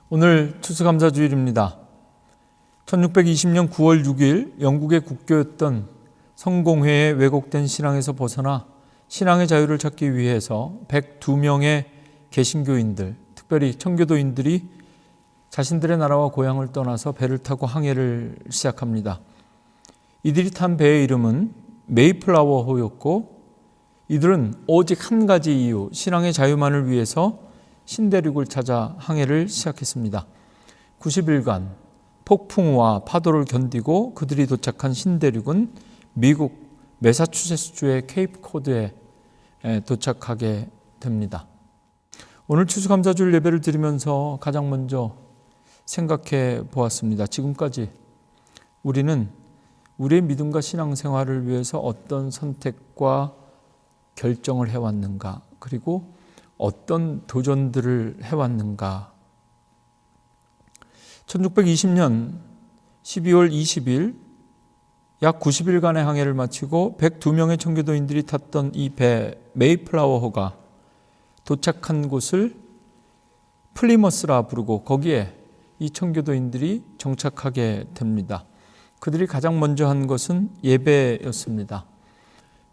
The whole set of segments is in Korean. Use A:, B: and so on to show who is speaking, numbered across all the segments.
A: 오늘 추수감사주일입니다. 1620년 9월 6일 영국의 국교였던 성공회에 왜곡된 신앙에서 벗어나 신앙의 자유를 찾기 위해서 102명의 개신교인들, 특별히 청교도인들이 자신들의 나라와 고향을 떠나서 배를 타고 항해를 시작합니다. 이들이 탄 배의 이름은 메이플라워호였고, 이들은 오직 한 가지 이유, 신앙의 자유만을 위해서 신대륙을 찾아 항해를 시작했습니다. 90일간 폭풍우와 파도를 견디고 그들이 도착한 신대륙은 미국 매사추세츠주의 케이프 코드에 도착하게 됩니다. 오늘 추수감사주일 예배를 드리면서 가장 먼저 생각해 보았습니다. 지금까지 우리는 우리의 믿음과 신앙생활을 위해서 어떤 선택과 결정을 해왔는가, 그리고 어떤 도전들을 해왔는가. 1620년 12월 20일 약 90일간의 항해를 마치고 102명의 청교도인들이 탔던 이 배 메이플라워호가 도착한 곳을 플리머스라 부르고, 거기에 이 청교도인들이 정착하게 됩니다. 그들이 가장 먼저 한 것은 예배였습니다.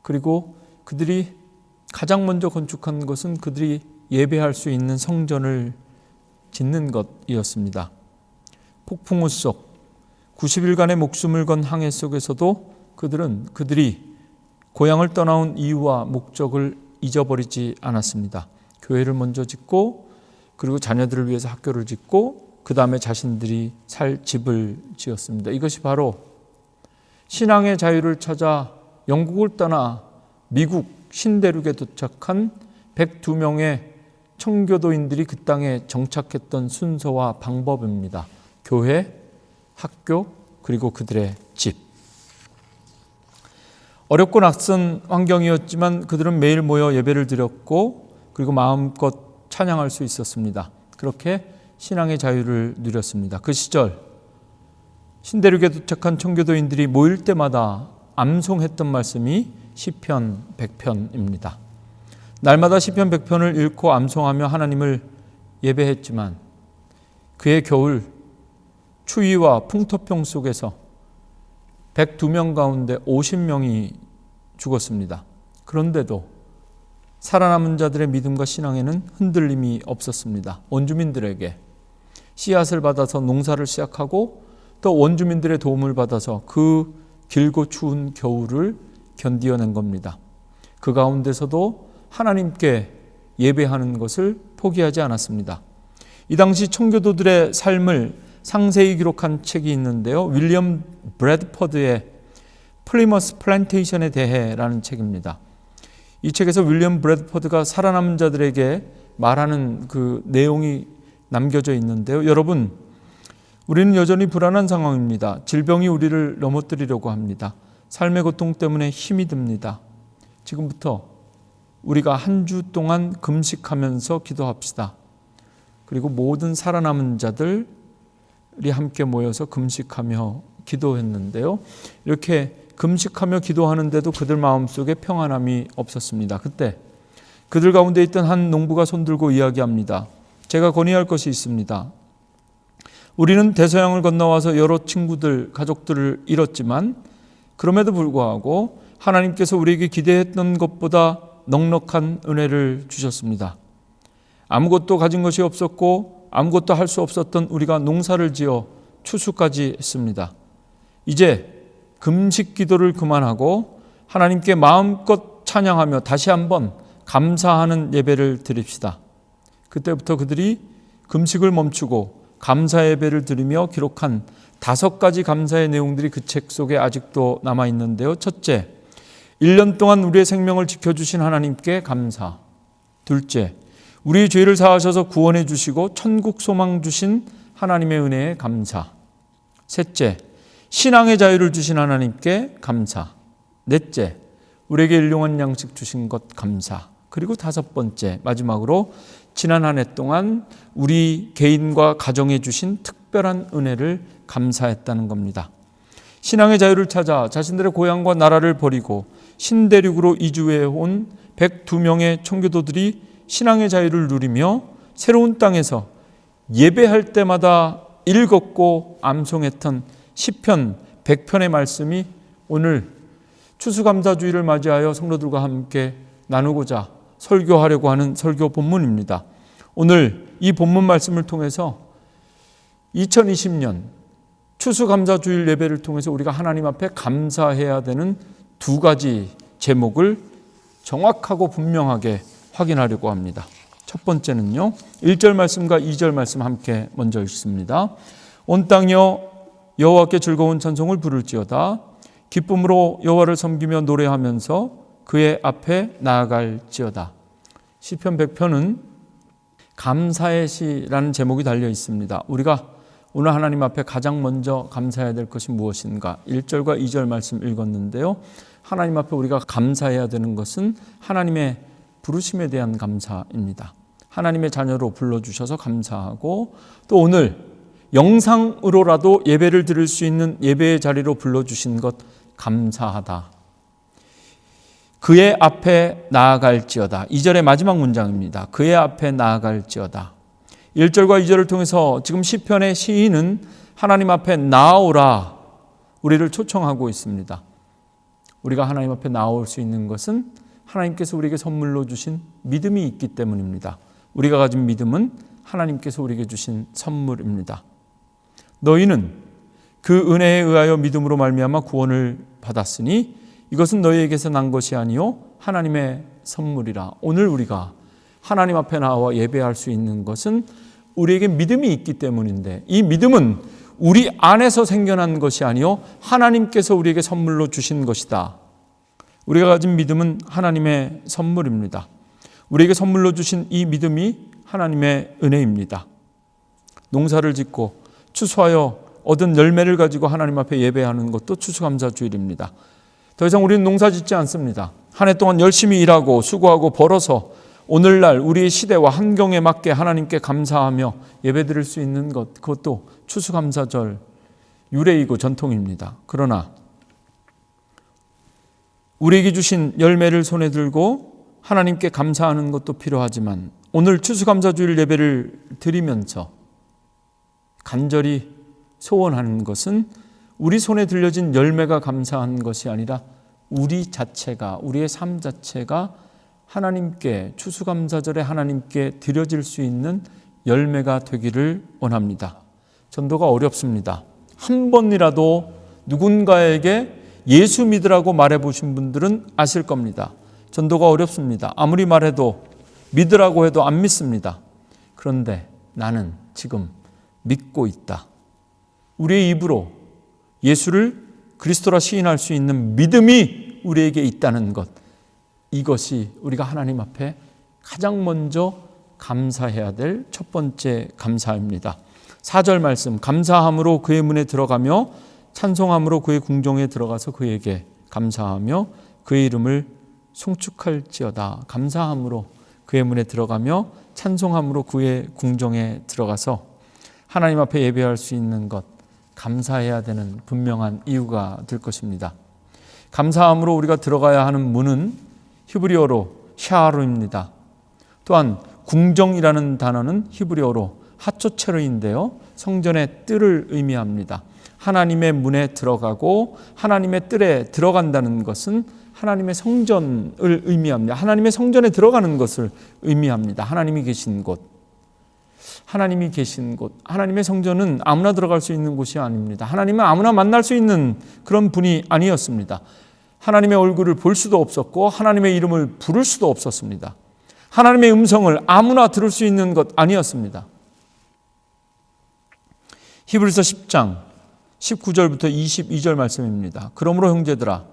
A: 그리고 그들이 가장 먼저 건축한 것은 그들이 예배할 수 있는 성전을 짓는 것이었습니다. 폭풍우 속 90일간의 목숨을 건 항해 속에서도 그들은 그들이 고향을 떠나온 이유와 목적을 잊어버리지 않았습니다. 교회를 먼저 짓고, 그리고 자녀들을 위해서 학교를 짓고, 그 다음에 자신들이 살 집을 지었습니다. 이것이 바로 신앙의 자유를 찾아 영국을 떠나 미국 신대륙에 도착한 102명의 청교도인들이 그 땅에 정착했던 순서와 방법입니다. 교회, 학교, 그리고 그들의 집. 어렵고 낯선 환경이었지만 그들은 매일 모여 예배를 드렸고, 그리고 마음껏 찬양할 수 있었습니다. 그렇게 신앙의 자유를 누렸습니다. 그 시절 신대륙에 도착한 청교도인들이 모일 때마다 암송했던 말씀이 시편 100편입니다. 날마다 시편 100편을 읽고 암송하며 하나님을 예배했지만 그의 겨울 추위와 풍토병 속에서 102명 가운데 50명이 죽었습니다. 그런데도 살아남은 자들의 믿음과 신앙에는 흔들림이 없었습니다. 원주민들에게 씨앗을 받아서 농사를 시작하고, 또 원주민들의 도움을 받아서 그 길고 추운 겨울을 견디어낸 겁니다. 그 가운데서도 하나님께 예배하는 것을 포기하지 않았습니다. 이 당시 청교도들의 삶을 상세히 기록한 책이 있는데요. 윌리엄 브래드퍼드의 플리머스 플랜테이션에 대해라는 책입니다. 이 책에서 윌리엄 브래드퍼드가 살아남은 자들에게 말하는 그 내용이 남겨져 있는데요. 여러분, 우리는 여전히 불안한 상황입니다. 질병이 우리를 넘어뜨리려고 합니다. 삶의 고통 때문에 힘이 듭니다. 지금부터 우리가 한 주 동안 금식하면서 기도합시다. 그리고 모든 살아남은 자들이 함께 모여서 금식하며 기도했는데요. 이렇게 금식하며 기도하는데도 그들 마음속에 평안함이 없었습니다. 그때 그들 가운데 있던 한 농부가 손들고 이야기합니다. 제가 건의할 것이 있습니다. 우리는 대서양을 건너와서 여러 친구들, 가족들을 잃었지만 그럼에도 불구하고 하나님께서 우리에게 기대했던 것보다 넉넉한 은혜를 주셨습니다. 아무것도 가진 것이 없었고 아무것도 할 수 없었던 우리가 농사를 지어 추수까지 했습니다. 이제 금식 기도를 그만하고 하나님께 마음껏 찬양하며 다시 한번 감사하는 예배를 드립시다. 그때부터 그들이 금식을 멈추고 감사 예배를 드리며 기록한 5가지 감사의 내용들이 그 책 속에 아직도 남아 있는데요. 첫째, 1년 동안 우리의 생명을 지켜주신 하나님께 감사. 둘째, 우리의 죄를 사하셔서 구원해 주시고 천국 소망 주신 하나님의 은혜에 감사. 셋째, 신앙의 자유를 주신 하나님께 감사. 넷째, 우리에게 일용할 양식 주신 것 감사. 그리고 5번째, 마지막으로 지난 한 해 동안 우리 개인과 가정에 주신 특별한 은혜를 감사했다는 겁니다. 신앙의 자유를 찾아 자신들의 고향과 나라를 버리고 신대륙으로 이주해 온 102명의 청교도들이 신앙의 자유를 누리며 새로운 땅에서 예배할 때마다 읽었고 암송했던 시편 100편의 말씀이 오늘 추수감사주의를 맞이하여 성도들과 함께 나누고자 설교하려고 하는 설교 본문입니다. 오늘 이 본문 말씀을 통해서 2020년 추수감사주일 예배를 통해서 우리가 하나님 앞에 감사해야 되는 두 가지 제목을 정확하고 분명하게 확인하려고 합니다. 첫 번째는요, 1절 말씀과 2절 말씀 함께 먼저 읽습니다. 온 땅이여 여호와께 즐거운 찬송을 부를지어다. 기쁨으로 여호와를 섬기며 노래하면서 그의 앞에 나아갈지어다. 시편 100편은 감사의 시라는 제목이 달려 있습니다. 우리가 오늘 하나님 앞에 가장 먼저 감사해야 될 것이 무엇인가? 1절과 2절 말씀 읽었는데요. 하나님 앞에 우리가 감사해야 되는 것은 하나님의 부르심에 대한 감사입니다. 하나님의 자녀로 불러주셔서 감사하고, 또 오늘 영상으로라도 예배를 드릴 수 있는 예배의 자리로 불러주신 것 감사하다. 그의 앞에 나아갈지어다. 2절의 마지막 문장입니다. 그의 앞에 나아갈지어다. 1절과 2절을 통해서 지금 시편의 시인은 하나님 앞에 나아오라 우리를 초청하고 있습니다. 우리가 하나님 앞에 나올 수 있는 것은 하나님께서 우리에게 선물로 주신 믿음이 있기 때문입니다. 우리가 가진 믿음은 하나님께서 우리에게 주신 선물입니다. 너희는 그 은혜에 의하여 믿음으로 말미암아 구원을 받았으니 이것은 너희에게서 난 것이 아니요 하나님의 선물이라. 오늘 우리가 하나님 앞에 나와 예배할 수 있는 것은 우리에게 믿음이 있기 때문인데, 이 믿음은 우리 안에서 생겨난 것이 아니요 하나님께서 우리에게 선물로 주신 것이다. 우리가 가진 믿음은 하나님의 선물입니다. 우리에게 선물로 주신 이 믿음이 하나님의 은혜입니다. 농사를 짓고 추수하여 얻은 열매를 가지고 하나님 앞에 예배하는 것도 추수감사주일입니다. 더 이상 우리는 농사 짓지 않습니다. 한 해 동안 열심히 일하고 수고하고 벌어서 오늘날 우리의 시대와 환경에 맞게 하나님께 감사하며 예배드릴 수 있는 것, 그것도 추수감사절 유래이고 전통입니다. 그러나 우리에게 주신 열매를 손에 들고 하나님께 감사하는 것도 필요하지만, 오늘 추수감사주일 예배를 드리면서 간절히 소원하는 것은 우리 손에 들려진 열매가 감사한 것이 아니라 우리 자체가, 우리의 삶 자체가 하나님께, 추수감사절에 하나님께 드려질 수 있는 열매가 되기를 원합니다. 전도가 어렵습니다. 한 번이라도 누군가에게 예수 믿으라고 말해보신 분들은 아실 겁니다. 전도가 어렵습니다. 아무리 말해도 믿으라고 해도 안 믿습니다. 그런데 나는 지금 믿고 있다. 우리의 입으로 예수를 그리스도라 시인할 수 있는 믿음이 우리에게 있다는 것, 이것이 우리가 하나님 앞에 가장 먼저 감사해야 될 첫 번째 감사입니다. 4절 말씀, 감사함으로 그의 문에 들어가며 찬송함으로 그의 궁정에 들어가서 그에게 감사하며 그의 이름을 송축할지어다. 감사함으로 그의 문에 들어가며 찬송함으로 그의 궁정에 들어가서 하나님 앞에 예배할 수 있는 것, 감사해야 되는 분명한 이유가 될 것입니다. 감사함으로 우리가 들어가야 하는 문은 히브리어로 샤아루입니다. 또한 궁정이라는 단어는 히브리어로 하초체르인데요, 성전의 뜰을 의미합니다. 하나님의 문에 들어가고 하나님의 뜰에 들어간다는 것은 하나님의 성전을 의미합니다. 하나님의 성전에 들어가는 것을 의미합니다. 하나님이 계신 곳, 하나님이 계신 곳, 하나님의 성전은 아무나 들어갈 수 있는 곳이 아닙니다. 하나님은 아무나 만날 수 있는 그런 분이 아니었습니다. 하나님의 얼굴을 볼 수도 없었고 하나님의 이름을 부를 수도 없었습니다. 하나님의 음성을 아무나 들을 수 있는 것 아니었습니다. 히브리서 10장 19절부터 22절 말씀입니다. 그러므로 형제들아,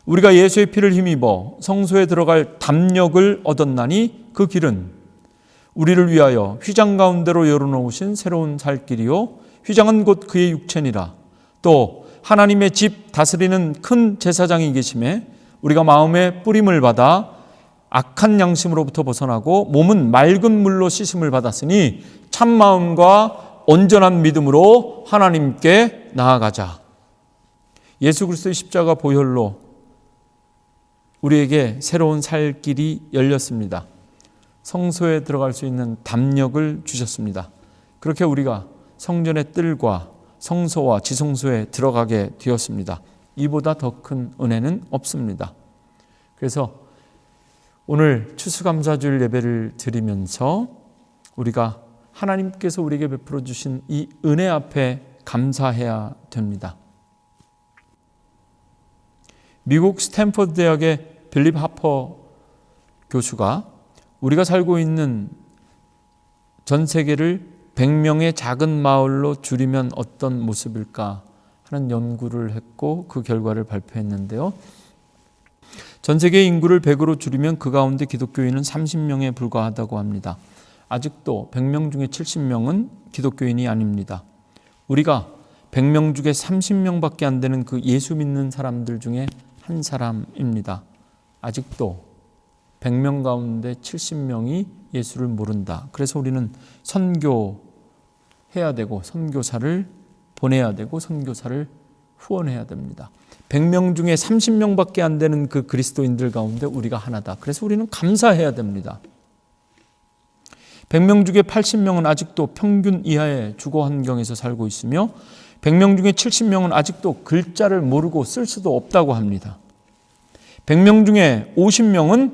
A: 우리가 예수의 피를 힘입어 성소에 들어갈 담력을 얻었나니 그 길은 우리를 위하여 휘장 가운데로 열어놓으신 새로운 살 길이요 휘장은 곧 그의 육체니라. 또 하나님의 집 다스리는 큰 제사장이 계심에 우리가 마음의 뿌림을 받아 악한 양심으로부터 벗어나고 몸은 맑은 물로 씻음을 받았으니 참 마음과 온전한 믿음으로 하나님께 나아가자. 예수 그리스도의 십자가 보혈로 우리에게 새로운 살 길이 열렸습니다. 성소에 들어갈 수 있는 담력을 주셨습니다. 그렇게 우리가 성전의 뜰과 성소와 지성소에 들어가게 되었습니다. 이보다 더 큰 은혜는 없습니다. 그래서 오늘 추수감사주일 예배를 드리면서 우리가 하나님께서 우리에게 베풀어 주신 이 은혜 앞에 감사해야 됩니다. 미국 스탠퍼드 대학의 빌립 하퍼 교수가 우리가 살고 있는 전 세계를 100명의 작은 마을로 줄이면 어떤 모습일까 하는 연구를 했고 그 결과를 발표했는데요. 전 세계 인구를 100으로 줄이면 그 가운데 기독교인은 30명에 불과하다고 합니다. 아직도 100명 중에 70명은 기독교인이 아닙니다. 우리가 100명 중에 30명밖에 안 되는 그 예수 믿는 사람들 중에 한 사람입니다. 아직도 100명 가운데 70명이 예수를 모른다. 그래서 우리는 선교해야 되고 선교사를 보내야 되고 선교사를 후원해야 됩니다. 100명 중에 30명밖에 안 되는 그 그리스도인들 가운데 우리가 하나다. 그래서 우리는 감사해야 됩니다. 100명 중에 80명은 아직도 평균 이하의 주거 환경에서 살고 있으며 100명 중에 70명은 아직도 글자를 모르고 쓸 수도 없다고 합니다. 100명 중에 50명은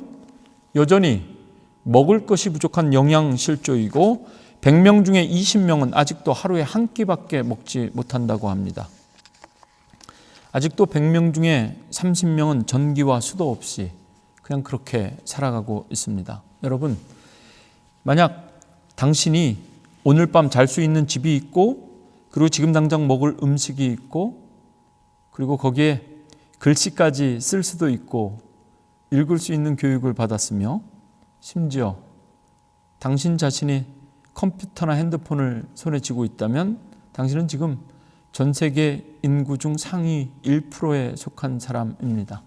A: 여전히 먹을 것이 부족한 영양실조이고 100명 중에 20명은 아직도 하루에 한 끼밖에 먹지 못한다고 합니다. 아직도 100명 중에 30명은 전기와 수도 없이 그냥 그렇게 살아가고 있습니다. 여러분, 만약 당신이 오늘 밤 잘 수 있는 집이 있고 그리고 지금 당장 먹을 음식이 있고 그리고 거기에 글씨까지 쓸 수도 있고 읽을 수 있는 교육을 받았으며 심지어 당신 자신이 컴퓨터나 핸드폰을 손에 쥐고 있다면 당신은 지금 전 세계 인구 중 상위 1%에 속한 사람입니다.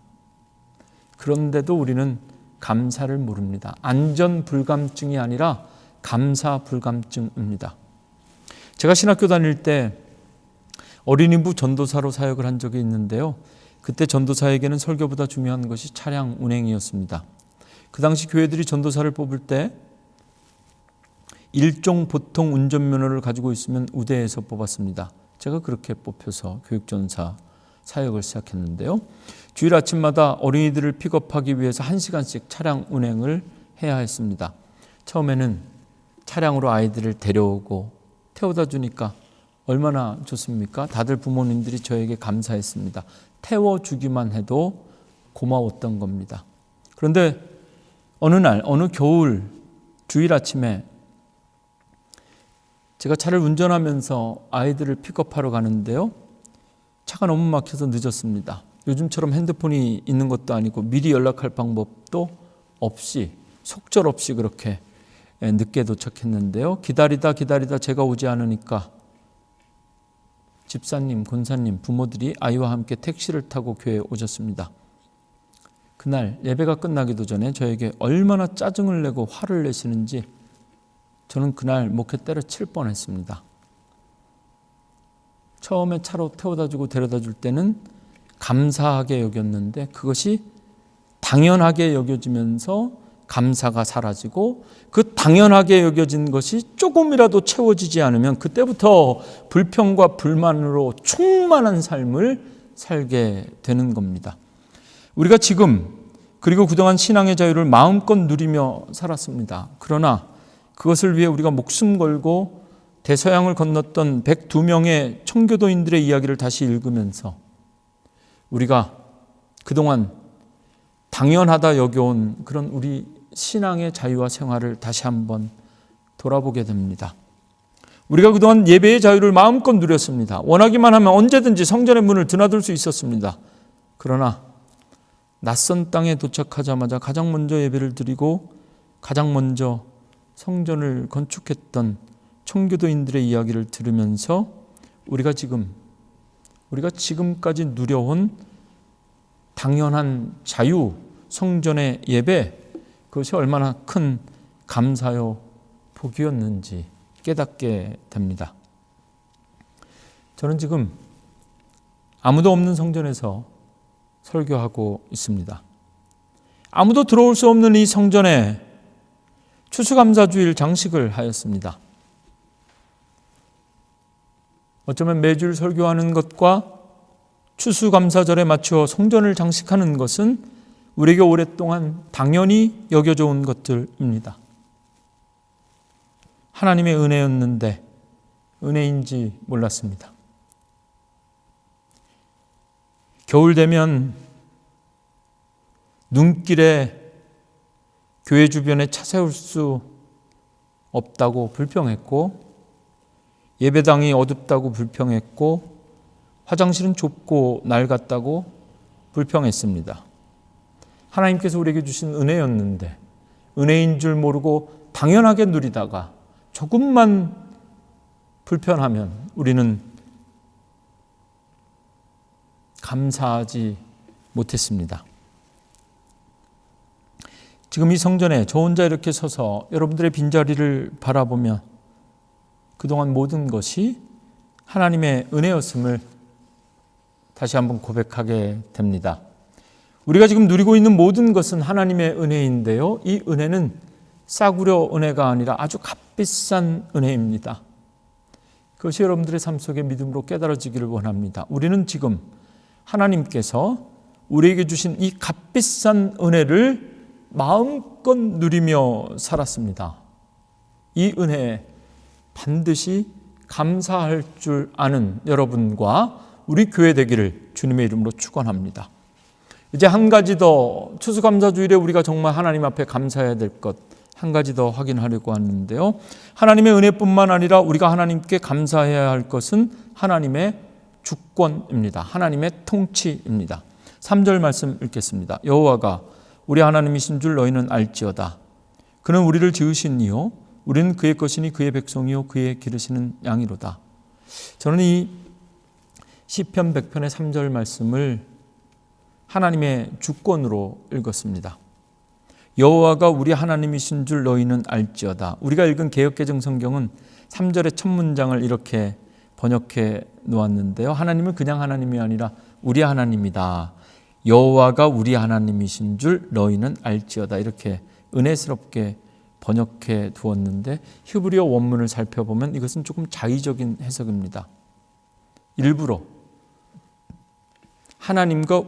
A: 그런데도 우리는 감사를 모릅니다. 안전 불감증이 아니라 감사 불감증입니다. 제가 신학교 다닐 때 어린이부 전도사로 사역을 한 적이 있는데요. 그때 전도사에게는 설교보다 중요한 것이 차량 운행이었습니다. 그 당시 교회들이 전도사를 뽑을 때 일종 보통 운전면허를 가지고 있으면 우대에서 뽑았습니다. 제가 그렇게 뽑혀서 교육전사 사역을 시작했는데요. 주일 아침마다 어린이들을 픽업하기 위해서 1시간씩 차량 운행을 해야 했습니다. 처음에는 차량으로 아이들을 데려오고 태워다 주니까 얼마나 좋습니까? 다들 부모님들이 저에게 감사했습니다. 태워주기만 해도 고마웠던 겁니다. 그런데 어느 날, 어느 겨울 주일 아침에 제가 차를 운전하면서 아이들을 픽업하러 가는데요. 차가 너무 막혀서 늦었습니다. 요즘처럼 핸드폰이 있는 것도 아니고 미리 연락할 방법도 없이 속절없이 그렇게 늦게 도착했는데요. 기다리다 제가 오지 않으니까 집사님, 권사님, 부모들이 아이와 함께 택시를 타고 교회에 오셨습니다. 그날 예배가 끝나기도 전에 저에게 얼마나 짜증을 내고 화를 내시는지 저는 그날 목에 때려칠 뻔했습니다. 처음에 차로 태워다 주고 데려다 줄 때는 감사하게 여겼는데 그것이 당연하게 여겨지면서 감사가 사라지고 그 당연하게 여겨진 것이 조금이라도 채워지지 않으면 그때부터 불평과 불만으로 충만한 삶을 살게 되는 겁니다. 우리가 지금 그리고 그동안 신앙의 자유를 마음껏 누리며 살았습니다. 그러나 그것을 위해 우리가 목숨 걸고 대서양을 건넜던 102명의 청교도인들의 이야기를 다시 읽으면서 우리가 그동안 당연하다 여겨온 그런 우리 신앙의 자유와 생활을 다시 한번 돌아보게 됩니다. 우리가 그동안 예배의 자유를 마음껏 누렸습니다. 원하기만 하면 언제든지 성전의 문을 드나들 수 있었습니다. 그러나 낯선 땅에 도착하자마자 가장 먼저 예배를 드리고 가장 먼저 성전을 건축했던 청교도인들의 이야기를 들으면서 우리가 지금까지 누려온 당연한 자유, 성전의 예배, 그것이 얼마나 큰 감사요 복이었는지 깨닫게 됩니다. 저는 지금 아무도 없는 성전에서 설교하고 있습니다. 아무도 들어올 수 없는 이 성전에 추수감사주일 장식을 하였습니다. 어쩌면 매주 설교하는 것과 추수감사절에 맞추어 성전을 장식하는 것은 우리에게 오랫동안 당연히 여겨져 온 것들입니다. 하나님의 은혜였는데 은혜인지 몰랐습니다. 겨울 되면 눈길에 교회 주변에 차 세울 수 없다고 불평했고, 예배당이 어둡다고 불평했고, 화장실은 좁고 낡았다고 불평했습니다. 하나님께서 우리에게 주신 은혜였는데 은혜인 줄 모르고 당연하게 누리다가 조금만 불편하면 우리는 감사하지 못했습니다. 지금 이 성전에 저 혼자 이렇게 서서 여러분들의 빈자리를 바라보며 그동안 모든 것이 하나님의 은혜였음을 다시 한번 고백하게 됩니다. 우리가 지금 누리고 있는 모든 것은 하나님의 은혜인데요, 이 은혜는 싸구려 은혜가 아니라 아주 값비싼 은혜입니다. 그것이 여러분들의 삶 속에 믿음으로 깨달아지기를 원합니다. 우리는 지금 하나님께서 우리에게 주신 이 값비싼 은혜를 마음껏 누리며 살았습니다. 이 은혜에 반드시 감사할 줄 아는 여러분과 우리 교회 되기를 주님의 이름으로 축원합니다. 이제 한 가지 더, 추수감사주일에 우리가 정말 하나님 앞에 감사해야 될 것 한 가지 더 확인하려고 하는데요, 하나님의 은혜뿐만 아니라 우리가 하나님께 감사해야 할 것은 하나님의 주권입니다. 하나님의 통치입니다. 3절 말씀 읽겠습니다. 여호와가 우리 하나님이신 줄 너희는 알지어다. 그는 우리를 지으신 이요 우리는 그의 것이니 그의 백성이요 그의 기르시는 양이로다. 저는 이 시편 100편의 3절 말씀을 하나님의 주권으로 읽었습니다. 여호와가 우리 하나님이신 줄 너희는 알지어다. 우리가 읽은 개역개정 성경은 3절의 첫 문장을 이렇게 번역해 놓았는데요, 하나님은 그냥 하나님이 아니라 우리 하나님이다. 여호와가 우리 하나님이신 줄 너희는 알지어다. 이렇게 은혜스럽게 번역해 두었는데 히브리어 원문을 살펴보면 이것은 조금 자의적인 해석입니다. 일부러 하나님과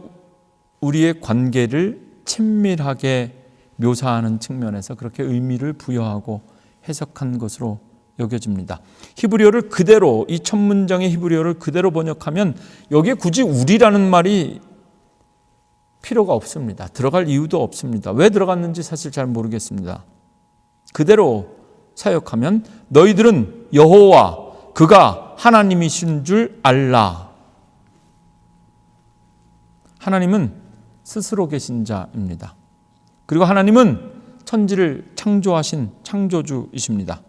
A: 우리의 관계를 친밀하게 묘사하는 측면에서 그렇게 의미를 부여하고 해석한 것으로 여겨집니다. 히브리어를 그대로, 이 첫 문장의 히브리어를 그대로 번역하면 여기에 굳이 우리라는 말이 필요가 없습니다. 들어갈 이유도 없습니다. 왜 들어갔는지 사실 잘 모르겠습니다. 그대로 사역하면 너희들은 여호와 그가 하나님이신 줄 알라. 하나님은 스스로 계신 자입니다. 그리고 하나님은 천지를 창조하신 창조주이십니다.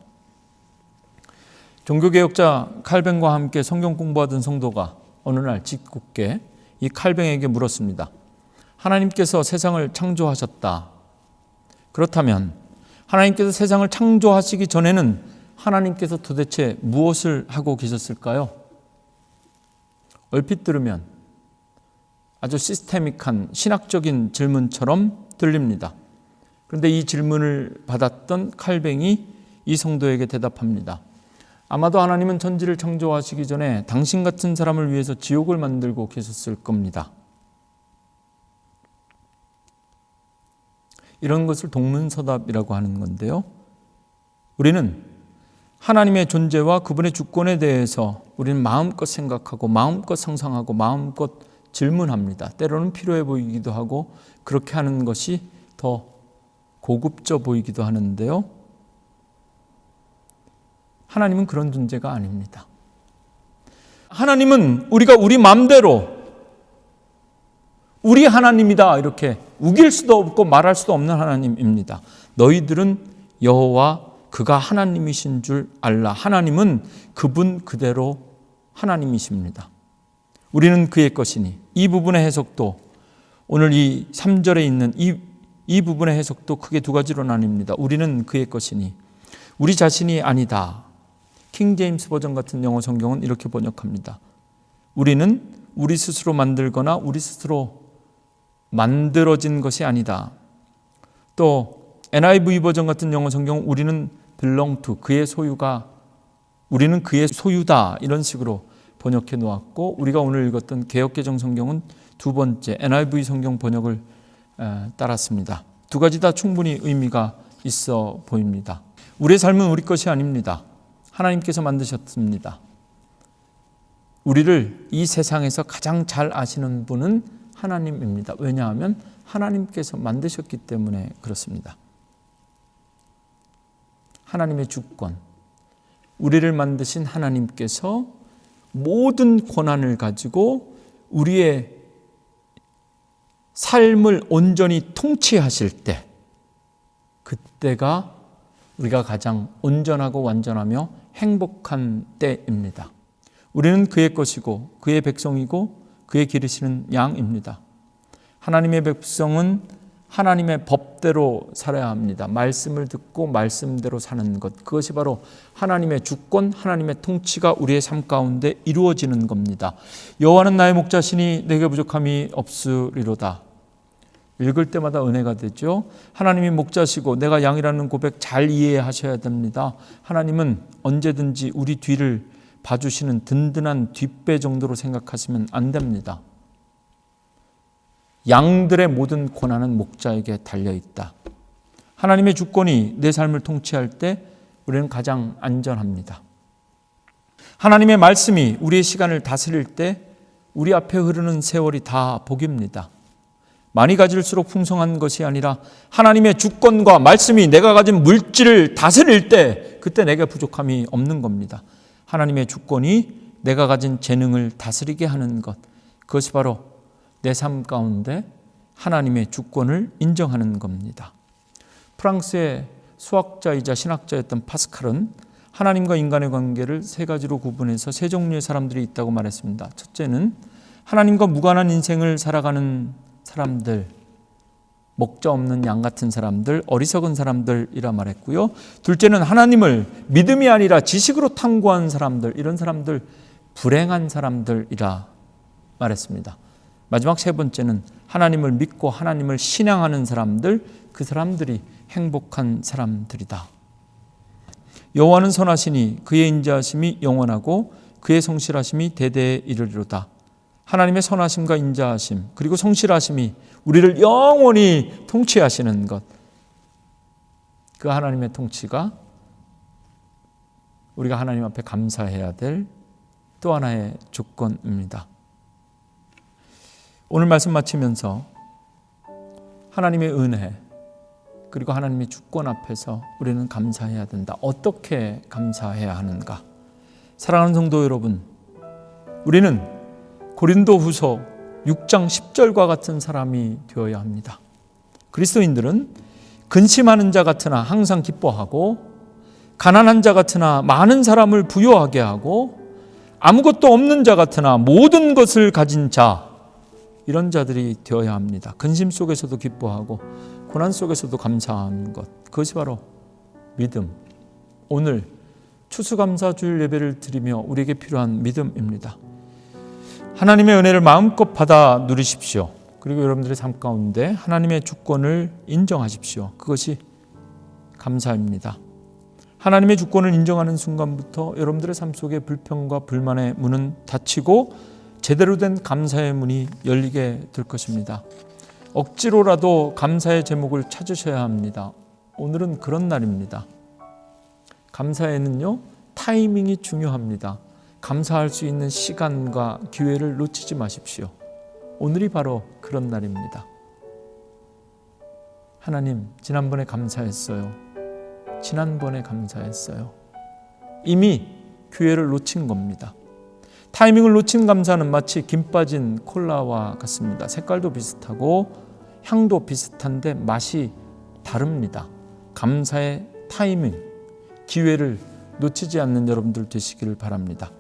A: 종교개혁자 칼뱅과 함께 성경 공부하던 성도가 어느 날 짓궂게 이 칼뱅에게 물었습니다. 하나님께서 세상을 창조하셨다. 그렇다면 하나님께서 세상을 창조하시기 전에는 하나님께서 도대체 무엇을 하고 계셨을까요? 얼핏 들으면 아주 시스테믹한 신학적인 질문처럼 들립니다. 그런데 이 질문을 받았던 칼뱅이 이 성도에게 대답합니다. 아마도 하나님은 천지를 창조하시기 전에 당신 같은 사람을 위해서 지옥을 만들고 계셨을 겁니다. 이런 것을 동문서답이라고 하는 건데요, 우리는 하나님의 존재와 그분의 주권에 대해서 우리는 마음껏 생각하고 마음껏 상상하고 마음껏 질문합니다. 때로는 필요해 보이기도 하고 그렇게 하는 것이 더 고급져 보이기도 하는데요, 하나님은 그런 존재가 아닙니다. 하나님은 우리가 우리 마음대로 우리 하나님이다 이렇게 우길 수도 없고 말할 수도 없는 하나님입니다. 너희들은 여호와 그가 하나님이신 줄 알라. 하나님은 그분 그대로 하나님이십니다. 우리는 그의 것이니, 이 부분의 해석도 오늘 이 3절에 있는 이 부분의 해석도 크게 두 가지로 나뉩니다. 우리는 그의 것이니, 우리 자신이 아니다. 킹 제임스 버전 같은 영어 성경은 이렇게 번역합니다. 우리는 우리 스스로 만들거나 우리 스스로 만들어진 것이 아니다. 또 NIV 버전 같은 영어 성경은 우리는 belong to, 그의 소유가, 우리는 그의 소유다, 이런 식으로 번역해 놓았고, 우리가 오늘 읽었던 개역개정 성경은 두 번째 NIV 성경 번역을 따랐습니다. 두 가지 다 충분히 의미가 있어 보입니다. 우리의 삶은 우리 것이 아닙니다. 하나님께서 만드셨습니다. 우리를 이 세상에서 가장 잘 아시는 분은 하나님입니다. 왜냐하면 하나님께서 만드셨기 때문에 그렇습니다. 하나님의 주권, 우리를 만드신 하나님께서 모든 권한을 가지고 우리의 삶을 온전히 통치하실 때, 그때가 우리가 가장 온전하고 완전하며 행복한 때입니다. 우리는 그의 것이고 그의 백성이고 그의 기르시는 양입니다. 하나님의 백성은 하나님의 법대로 살아야 합니다. 말씀을 듣고 말씀대로 사는 것, 그것이 바로 하나님의 주권, 하나님의 통치가 우리의 삶 가운데 이루어지는 겁니다. 여호와는 나의 목자시니 내게 부족함이 없으리로다. 읽을 때마다 은혜가 되죠. 하나님이 목자시고 내가 양이라는 고백 잘 이해하셔야 됩니다. 하나님은 언제든지 우리 뒤를 봐주시는 든든한 뒷배 정도로 생각하시면 안 됩니다. 양들의 모든 고난은 목자에게 달려있다. 하나님의 주권이 내 삶을 통치할 때 우리는 가장 안전합니다. 하나님의 말씀이 우리의 시간을 다스릴 때 우리 앞에 흐르는 세월이 다 복입니다. 많이 가질수록 풍성한 것이 아니라 하나님의 주권과 말씀이 내가 가진 물질을 다스릴 때 그때 내게 부족함이 없는 겁니다. 하나님의 주권이 내가 가진 재능을 다스리게 하는 것, 그것이 바로 내 삶 가운데 하나님의 주권을 인정하는 겁니다. 프랑스의 수학자이자 신학자였던 파스칼은 하나님과 인간의 관계를 세 가지로 구분해서 세 종류의 사람들이 있다고 말했습니다. 첫째는 하나님과 무관한 인생을 살아가는 사람들, 목자 없는 양 같은 사람들, 어리석은 사람들이라 말했고요. 둘째는 하나님을 믿음이 아니라 지식으로 탐구한 사람들, 이런 사람들 불행한 사람들이라 말했습니다. 마지막 세 번째는 하나님을 믿고 하나님을 신앙하는 사람들, 그 사람들이 행복한 사람들이다. 여호와는 선하시니 그의 인자하심이 영원하고 그의 성실하심이 대대에 이르리로다. 하나님의 선하심과 인자하심 그리고 성실하심이 우리를 영원히 통치하시는 것, 그 하나님의 통치가 우리가 하나님 앞에 감사해야 될 또 하나의 조건입니다. 오늘 말씀 마치면서 하나님의 은혜 그리고 하나님의 주권 앞에서 우리는 감사해야 된다. 어떻게 감사해야 하는가? 사랑하는 성도 여러분, 우리는 고린도후서 6장 10절과 같은 사람이 되어야 합니다. 그리스도인들은 근심하는 자 같으나 항상 기뻐하고 가난한 자 같으나 많은 사람을 부유하게 하고 아무것도 없는 자 같으나 모든 것을 가진 자, 이런 자들이 되어야 합니다. 근심 속에서도 기뻐하고 고난 속에서도 감사하는 것, 그것이 바로 믿음. 오늘 추수감사주일 예배를 드리며 우리에게 필요한 믿음입니다. 하나님의 은혜를 마음껏 받아 누리십시오. 그리고 여러분들의 삶 가운데 하나님의 주권을 인정하십시오. 그것이 감사입니다. 하나님의 주권을 인정하는 순간부터 여러분들의 삶 속에 불평과 불만의 문은 닫히고 제대로 된 감사의 문이 열리게 될 것입니다. 억지로라도 감사의 제목을 찾으셔야 합니다. 오늘은 그런 날입니다. 감사에는요, 타이밍이 중요합니다. 감사할 수 있는 시간과 기회를 놓치지 마십시오. 오늘이 바로 그런 날입니다. 하나님, 지난번에 감사했어요. 지난번에 감사했어요. 이미 기회를 놓친 겁니다. 타이밍을 놓친 감사는 마치 김 빠진 콜라와 같습니다. 색깔도 비슷하고 향도 비슷한데 맛이 다릅니다. 감사의 타이밍, 기회를 놓치지 않는 여러분들 되시기를 바랍니다.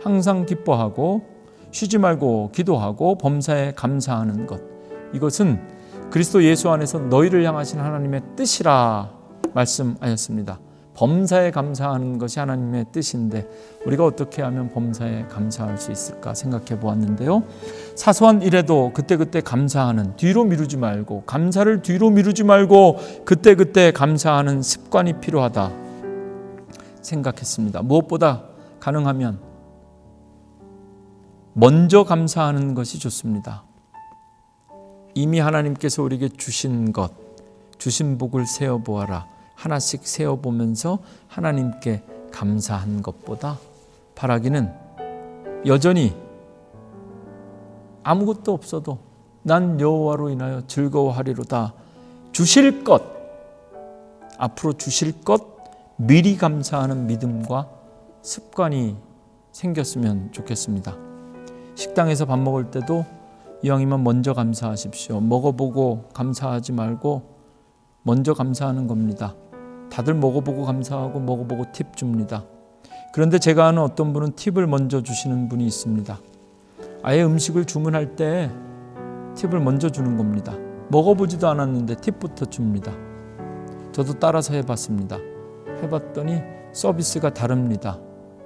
A: 항상 기뻐하고 쉬지 말고 기도하고 범사에 감사하는 것, 이것은 그리스도 예수 안에서 너희를 향하신 하나님의 뜻이라 말씀하셨습니다. 범사에 감사하는 것이 하나님의 뜻인데 우리가 어떻게 하면 범사에 감사할 수 있을까 생각해 보았는데요. 사소한 일에도 그때그때 감사하는, 뒤로 미루지 말고, 감사를 뒤로 미루지 말고 그때그때 감사하는 습관이 필요하다 생각했습니다. 무엇보다 가능하면 먼저 감사하는 것이 좋습니다. 이미 하나님께서 우리에게 주신 것, 주신 복을 세어보아라. 하나씩 세어보면서 하나님께 감사한 것보다 바라기는 여전히 아무것도 없어도 난 여호와로 인하여 즐거워하리로다. 주실 것, 앞으로 주실 것 미리 감사하는 믿음과 습관이 생겼으면 좋겠습니다. 식당에서 밥 먹을 때도 이왕이면 먼저 감사하십시오. 먹어보고 감사하지 말고 먼저 감사하는 겁니다. 다들 먹어보고 감사하고 먹어보고 팁 줍니다. 그런데 제가 아는 어떤 분은 팁을 먼저 주시는 분이 있습니다. 아예 음식을 주문할 때 팁을 먼저 주는 겁니다. 먹어보지도 않았는데 팁부터 줍니다. 저도 따라서 해봤습니다. 해봤더니 서비스가 다릅니다.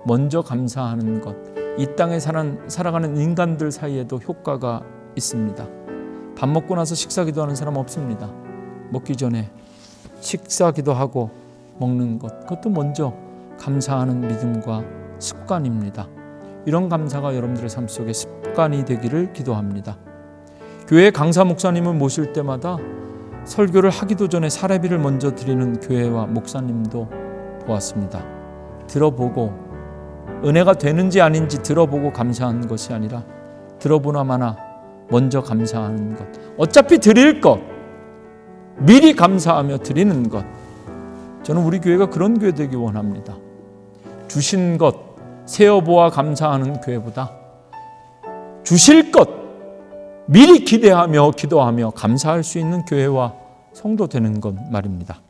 A: 먼저 감사하는 것, 이 땅에 살아가는 인간들 사이에도 효과가 있습니다. 밥 먹고 나서 식사기도 하는 사람 없습니다. 먹기 전에 식사기도 하고 먹는 것, 그것도 먼저 감사하는 믿음과 습관입니다. 이런 감사가 여러분들의 삶 속에 습관이 되기를 기도합니다. 교회 강사 목사님을 모실 때마다 설교를 하기도 전에 사례비를 먼저 드리는 교회와 목사님도 보았습니다. 들어보고 은혜가 되는지 아닌지 들어보고 감사하는 것이 아니라 들어보나 마나 먼저 감사하는 것, 어차피 드릴 것 미리 감사하며 드리는 것, 저는 우리 교회가 그런 교회 되기 원합니다. 주신 것 세어보아 감사하는 교회보다 주실 것 미리 기대하며 기도하며 감사할 수 있는 교회와 성도 되는 것 말입니다.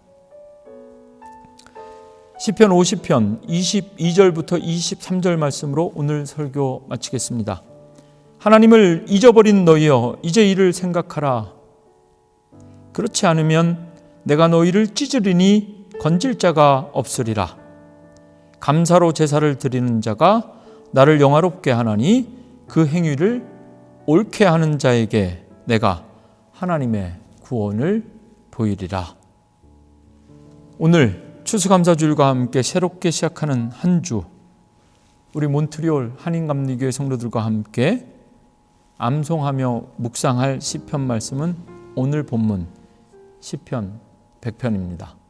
A: 시편 50편 22절부터 23절 말씀으로 오늘 설교 마치겠습니다. 하나님을 잊어버린 너희여 이제 이를 생각하라. 그렇지 않으면 내가 너희를 찢으리니 건질 자가 없으리라. 감사로 제사를 드리는 자가 나를 영화롭게 하나니 그 행위를 옳게 하는 자에게 내가 하나님의 구원을 보이리라. 오늘 추수감사주일과 함께 새롭게 시작하는 한 주, 우리 몬트리올 한인감리교회 성도들과 함께 암송하며 묵상할 시편 말씀은 오늘 본문 시편 100편입니다.